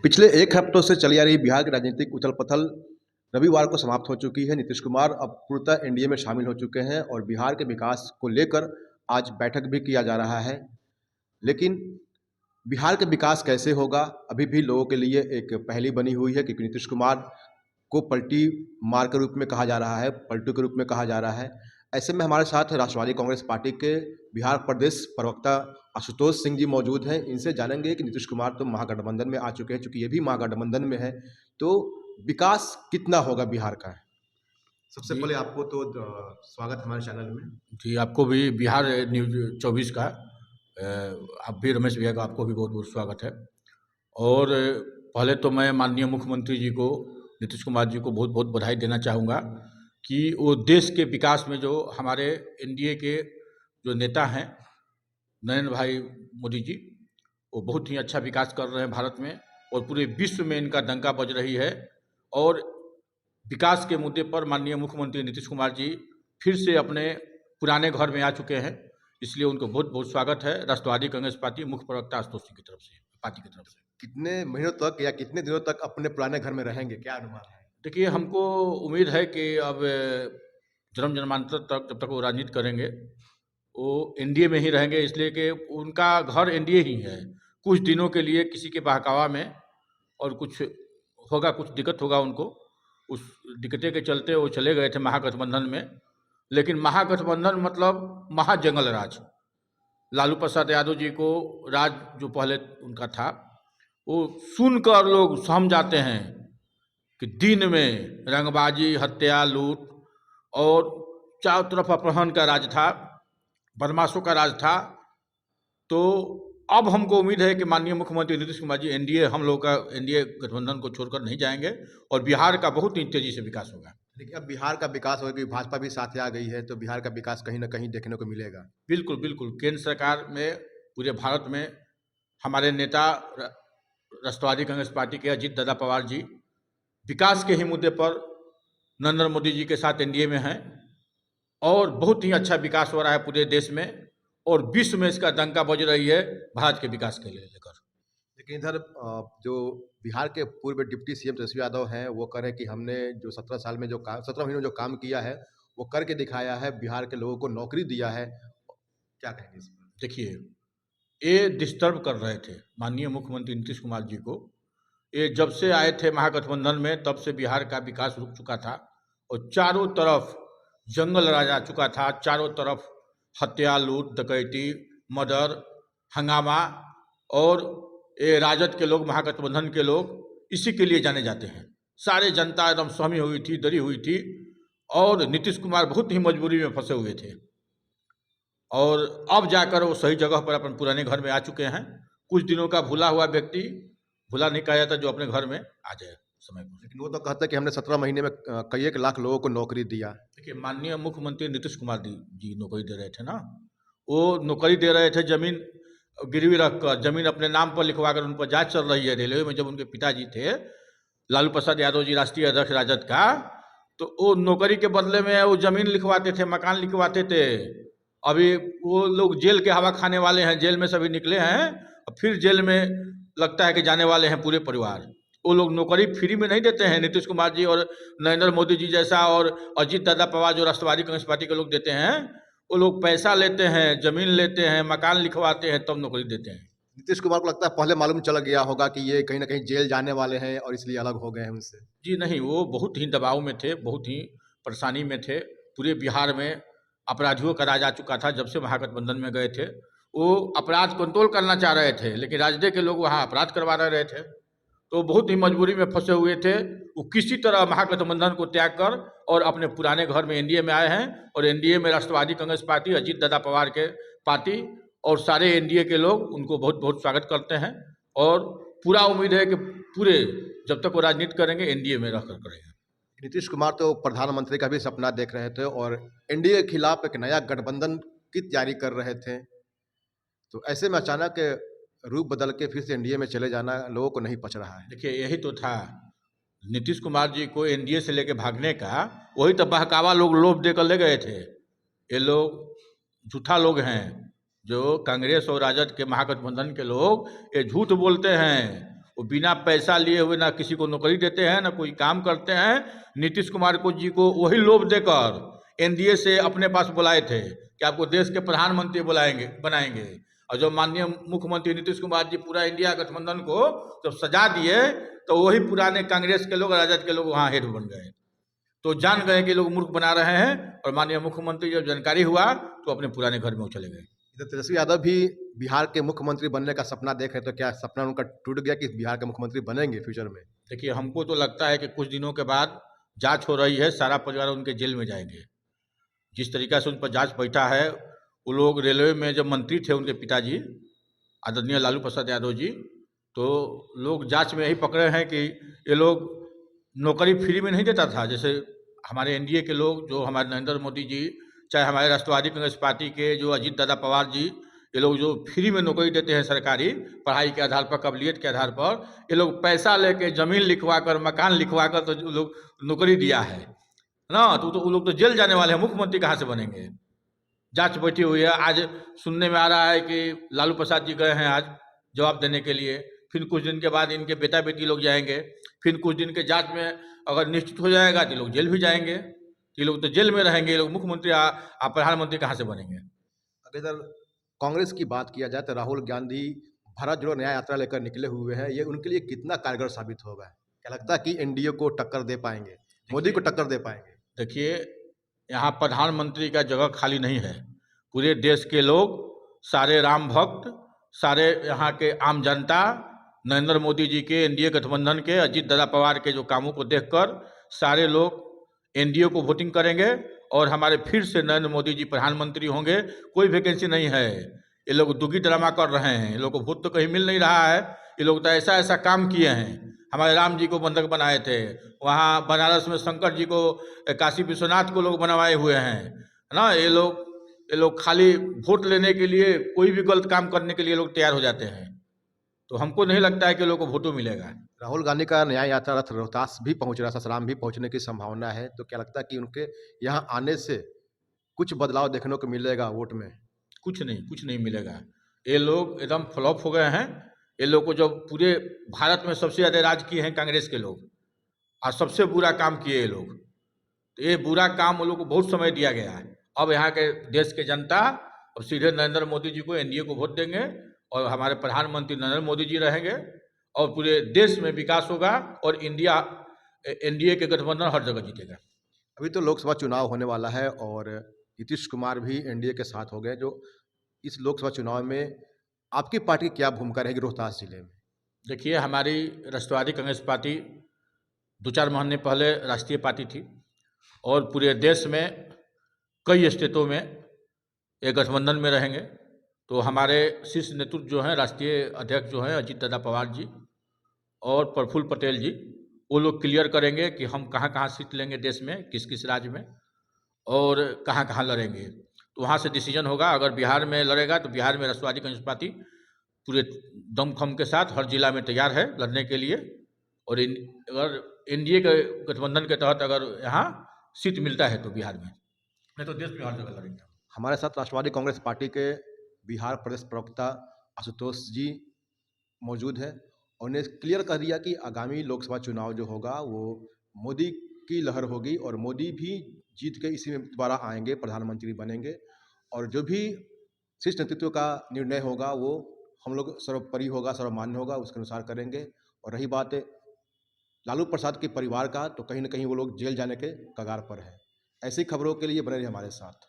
पिछले एक हफ्तों से चली आ रही बिहार की राजनीतिक उथल-पुथल रविवार को समाप्त हो चुकी है। नीतीश कुमार अब पूर्णतः एनडीए में शामिल हो चुके हैं और बिहार के विकास को लेकर आज बैठक भी किया जा रहा है। लेकिन बिहार का विकास कैसे होगा, अभी भी लोगों के लिए एक पहेली बनी हुई है, क्योंकि नीतीश कुमार को पलटी मार के रूप में कहा जा रहा है, पलटू के रूप में कहा जा रहा है। ऐसे में हमारे साथ राष्ट्रवादी कांग्रेस पार्टी के बिहार प्रदेश प्रवक्ता आशुतोष सिंह जी मौजूद हैं। इनसे जानेंगे कि नीतीश कुमार तो महागठबंधन में आ चुके हैं, चूँकि ये भी महागठबंधन में है, तो विकास कितना होगा बिहार का? सबसे जी, पहले आपको तो स्वागत हमारे चैनल में। जी, आपको भी बिहार न्यूज़ 24 का आप भी रमेश भैया का आपको भी बहुत-बहुत स्वागत है। और पहले तो मैं माननीय मुख्यमंत्री जी को, नीतीश कुमार जी को बहुत-बहुत बधाई देना चाहूँगा कि वो देश के विकास में जो हमारे एनडीए के जो नेता हैं, नरेंद्र भाई मोदी जी, वो बहुत ही अच्छा विकास कर रहे हैं भारत में और पूरे विश्व में इनका डंका बज रही है। और विकास के मुद्दे पर माननीय मुख्यमंत्री नीतीश कुमार जी फिर से अपने पुराने घर में आ चुके हैं, इसलिए उनको बहुत-बहुत स्वागत है राष्ट्रवादी कांग्रेस पार्टी मुख्य प्रवक्ता आशुतोष सिंह की तरफ से, पार्टी की तरफ से। कितने महीनों तक या कितने दिनों तक अपने पुराने घर में रहेंगे? क्या अनुमान है? देखिए, हमको उम्मीद है कि अब जन्म-जन्मांतर तक जब तक वो राजनीति करेंगे, वो एनडीए में ही रहेंगे, इसलिए कि उनका घर एनडीए ही है। कुछ दिनों के लिए किसी के बहकावा में और कुछ होगा, कुछ दिक्कत होगा उनको, उस दिक्कतें के चलते वो चले गए थे महागठबंधन में। लेकिन महागठबंधन मतलब महाजंगल राज। लालू प्रसाद यादव जी को राज जो पहले उनका था, वो सुनकर लोग सहम जाते हैं कि दिन में रंगबाजी, हत्या, लूट और चारों तरफ अपहरण का राज था, बदमाशों का राज था। तो अब हमको उम्मीद है कि माननीय मुख्यमंत्री नीतीश कुमार जी एनडीए, हम लोग का एनडीए गठबंधन को छोड़कर नहीं जाएँगे और बिहार का बहुत ही तेज़ी से विकास होगा। देखिए, अब बिहार का विकास होगा, क्योंकि भाजपा भी साथ आ गई है, तो बिहार का विकास कहीं न कहीं देखने को मिलेगा। बिल्कुल, बिल्कुल। केंद्र सरकार में पूरे भारत में हमारे नेता राष्ट्रवादी कांग्रेस पार्टी के अजीत दादा पवार जी विकास के ही मुद्दे पर नरेंद्र मोदी जी के साथ एनडीए में हैं और बहुत ही अच्छा विकास हो रहा है पूरे देश में और विश्व में इसका डंका बज रही है भारत के विकास के लिए लेकर। लेकिन इधर जो बिहार के पूर्व डिप्टी सीएम तेजस्वी यादव हैं, वो कह रहे हैं कि हमने जो 17 साल में जो काम 17 महीनों में जो काम किया है, वो करके दिखाया है, बिहार के लोगों को नौकरी दिया है। क्या कहेंगे इस पर? देखिए, ये डिस्टर्ब कर रहे थे माननीय मुख्यमंत्री नीतीश कुमार जी को। ये जब से आए थे महागठबंधन में तब से बिहार का विकास रुक चुका था और चारों तरफ जंगल राज आ चुका था। चारों तरफ हत्या, लूट, डकैती, मर्डर, हंगामा और ये राजद के लोग, महागठबंधन के लोग इसी के लिए जाने जाते हैं। सारे जनता एकदम सहमी हुई थी, डरी हुई थी और नीतीश कुमार बहुत ही मजबूरी में फंसे हुए थे। और अब जाकर वो सही जगह पर अपन पुराने घर में आ चुके हैं। कुछ दिनों का भूला हुआ व्यक्ति, भूला नहीं कहा जाता, जो अपने घर में आ जाए समय पर। लेकिन वो तो कहते हैं कि हमने 17 महीने में कई एक लाख लोगों को नौकरी दिया। देखिए, माननीय मुख्यमंत्री नीतीश कुमार जी नौकरी दे रहे थे ना, वो नौकरी दे रहे थे ज़मीन गिरवी रखकर, ज़मीन अपने नाम पर लिखवा कर। उन पर जाँच चल रही है रेलवे में। जब उनके पिताजी थे लालू प्रसाद यादव जी, राष्ट्रीय अध्यक्ष राजद का, तो वो नौकरी के बदले में वो ज़मीन लिखवाते थे, मकान लिखवाते थे। अभी वो लोग जेल के हवा खाने वाले हैं, जेल में से अभी निकले हैं और फिर जेल में लगता है कि जाने वाले हैं पूरे परिवार। वो लोग नौकरी फ्री में नहीं देते हैं, नीतीश कुमार जी और नरेंद्र मोदी जी जैसा और अजीत दादा पवार जो राष्ट्रवादी कांग्रेस पार्टी के लोग देते हैं। वो लोग पैसा लेते हैं, ज़मीन लेते हैं, मकान लिखवाते हैं, तब नौकरी देते हैं। नीतीश कुमार को लगता है पहले मालूम चल गया होगा कि ये कहीं न कहीं जेल जाने वाले हैं और इसलिए अलग हो गए हैं उनसे। जी नहीं, वो बहुत ही दबाव में थे, बहुत ही परेशानी में थे। पूरे बिहार में अपराधियों का राज आ चुका था जब से महागठबंधन में गए थे। वो अपराध कंट्रोल करना चाह रहे थे, लेकिन राजद के लोग वहाँ अपराध करवा रहे थे। तो बहुत ही मजबूरी में फँसे हुए थे। वो किसी तरह महागठबंधन को त्याग कर और अपने पुराने घर में एनडीए में आए हैं और एनडीए में राष्ट्रवादी कांग्रेस पार्टी, अजीत दादा पवार के पार्टी और सारे एनडीए के लोग उनको बहुत-बहुत स्वागत करते हैं और पूरा उम्मीद है कि पूरे जब तक वो राजनीति करेंगे एनडीए में रहकर करेंगे। नीतीश कुमार तो प्रधानमंत्री का भी सपना देख रहे थे और एनडीए के खिलाफ एक नया गठबंधन की तैयारी कर रहे थे। तो ऐसे में अचानक रूप बदल के फिर से एनडीए में चले जाना लोगों को नहीं पच रहा है। देखिए, यही तो था नीतीश कुमार जी को एनडीए से लेके भागने का, वही तो बहकावा लोग लोभ देकर ले गए थे। ये लोग झूठा लोग हैं, जो कांग्रेस और राजद के महागठबंधन के लोग ये झूठ बोलते हैं। वो बिना पैसा लिए हुए ना किसी को नौकरी देते हैं, ना कोई काम करते हैं। नीतीश कुमार को जी को वही लोभ देकर एनडीए से अपने पास बुलाए थे कि आपको देश के प्रधानमंत्री बुलाएंगे बनाएंगे। और जो माननीय मुख्यमंत्री नीतीश कुमार जी पूरा इंडिया गठबंधन को जब सजा दिए, तो वही पुराने कांग्रेस के लोग, राजद के लोग वहाँ हेड बन गए। तो जान गए कि लोग मूर्ख बना रहे हैं, और माननीय मुख्यमंत्री जब जानकारी हुआ तो अपने पुराने घर में वो चले गए। इधर तेजस्वी यादव भी बिहार के मुख्यमंत्री बनने का सपना देख रहे, तो क्या सपना उनका टूट गया कि बिहार के मुख्यमंत्री बनेंगे फ्यूचर में? देखिए, हमको तो लगता है कि कुछ दिनों के बाद जांच हो रही है, सारा परिवार उनके जेल में जाएंगे। जिस तरीका से उन पर जांच बैठा है, वो लोग रेलवे में जब मंत्री थे उनके पिताजी आदरणीय लालू प्रसाद यादव जी, तो लोग जांच में यही पकड़े हैं कि ये लोग नौकरी फ्री में नहीं देता था। जैसे हमारे एनडीए के लोग, जो हमारे नरेंद्र मोदी जी, चाहे हमारे राष्ट्रवादी कांग्रेस पार्टी के जो अजीत दादा पवार जी, ये लोग जो फ्री में नौकरी देते हैं सरकारी, पढ़ाई के आधार पर, काबिलियत के आधार पर, ये लोग पैसा लेके ज़मीन लिखवा कर, मकान लिखवा कर तो जो लोग नौकरी दिया है ना, तो वो लोग तो जेल जाने वाले हैं। मुख्यमंत्री कहाँ से बनेंगे? जांच बैठी हुई है। आज सुनने में आ रहा है कि लालू प्रसाद जी गए हैं आज जवाब देने के लिए। फिर कुछ दिन के बाद इनके बेटा बेटी लोग जाएंगे। फिर कुछ दिन के जांच में अगर निश्चित हो जाएगा तो लोग जेल भी जाएंगे। ये लोग तो जेल में रहेंगे। ये लोग मुख्यमंत्री प्रधानमंत्री कहाँ से बनेंगे? अगर इधर कांग्रेस की बात किया जाए तो राहुल गांधी भारत जोड़ो न्याय यात्रा लेकर निकले हुए हैं, ये उनके लिए कितना कारगर साबित होगा? क्या लगता है कि एनडीए को टक्कर दे पाएंगे, मोदी को टक्कर दे पाएंगे? देखिए, यहाँ प्रधानमंत्री का जगह खाली नहीं है। पूरे देश के लोग, सारे राम भक्त, सारे यहाँ के आम जनता, नरेंद्र मोदी जी के एनडीए गठबंधन के, अजीत दादा पवार के जो कामों को देखकर सारे लोग एनडीए को वोटिंग करेंगे, और हमारे फिर से नरेंद्र मोदी जी प्रधानमंत्री होंगे। कोई वैकेंसी नहीं है। ये लोग दुगी ड्रामा कर रहे हैं। ये लोग को वोट तो कहीं मिल नहीं रहा है। ये लोग तो ऐसा ऐसा काम किए हैं। हमारे राम जी को बंधक बनाए थे, वहाँ बनारस में शंकर जी को, काशी विश्वनाथ को लोग बनवाए हुए हैं, है ना। ये लोग खाली वोट लेने के लिए, कोई भी गलत काम करने के लिए लोग तैयार हो जाते हैं। तो हमको नहीं लगता है कि लोगों को वोटो मिलेगा। राहुल गांधी का न्याय यात्रा रथ रोहतास भी पहुंच रहा है, ससाराम भी पहुंचने की संभावना है, तो क्या लगता है कि उनके यहाँ आने से कुछ बदलाव देखने को मिलेगा वोट में? कुछ नहीं, कुछ नहीं मिलेगा। ये लोग एकदम फ्लॉप हो गए हैं। ये लोग को जब पूरे भारत में सबसे ज़्यादा राज किए हैं कांग्रेस के लोग, और सबसे बुरा काम किए ये लोग। तो ये बुरा काम वो लोग को बहुत समय दिया गया है। अब यहाँ के देश के जनता अब सीधे नरेंद्र मोदी जी को, एनडीए को वोट देंगे, और हमारे प्रधानमंत्री नरेंद्र मोदी जी रहेंगे, और पूरे देश में विकास होगा, और एनडीए के गठबंधन हर जगह जीतेगा। अभी तो लोकसभा चुनाव होने वाला है और नीतीश कुमार भी एनडीए के साथ हो गए, जो इस लोकसभा चुनाव में आपकी पार्टी की क्या भूमिका रहेगी रोहतास जिले में? देखिए, हमारी राष्ट्रवादी कांग्रेस पार्टी 2-4 महीने पहले राष्ट्रीय पार्टी थी, और पूरे देश में कई स्टेटों में ये गठबंधन में रहेंगे। तो हमारे शीर्ष नेतृत्व जो हैं, राष्ट्रीय अध्यक्ष जो हैं अजीत दादा पवार जी और प्रफुल्ल पटेल जी, वो लोग क्लियर करेंगे कि हम कहाँ कहाँ सीट लेंगे देश में, किस किस राज्य में, और कहाँ कहाँ लड़ेंगे। तो वहाँ से डिसीजन होगा। अगर बिहार में लड़ेगा तो बिहार में राष्ट्रवादी कांग्रेस पार्टी पूरे दमखम के साथ हर जिला में तैयार है लड़ने के लिए। और अगर एनडीए के गठबंधन के तहत अगर यहाँ सीट मिलता है तो बिहार में, नहीं तो देश में हर जगह लड़ेंगे। हमारे साथ राष्ट्रवादी कांग्रेस पार्टी के बिहार प्रदेश प्रवक्ता आशुतोष जी मौजूद हैं, और उन्हें क्लियर कर दिया कि आगामी लोकसभा चुनाव जो होगा वो मोदी की लहर होगी, और मोदी भी जीत के इसी में दोबारा आएंगे, प्रधानमंत्री बनेंगे, और जो भी शीर्ष नेतृत्व का निर्णय होगा वो हम लोग सर्वोपरि होगा, सर्वमान्य होगा, उसके अनुसार करेंगे। और रही बात लालू प्रसाद के परिवार का, तो कहीं ना कहीं वो लोग जेल जाने के कगार पर है। ऐसी खबरों के लिए बने रहिए हमारे साथ।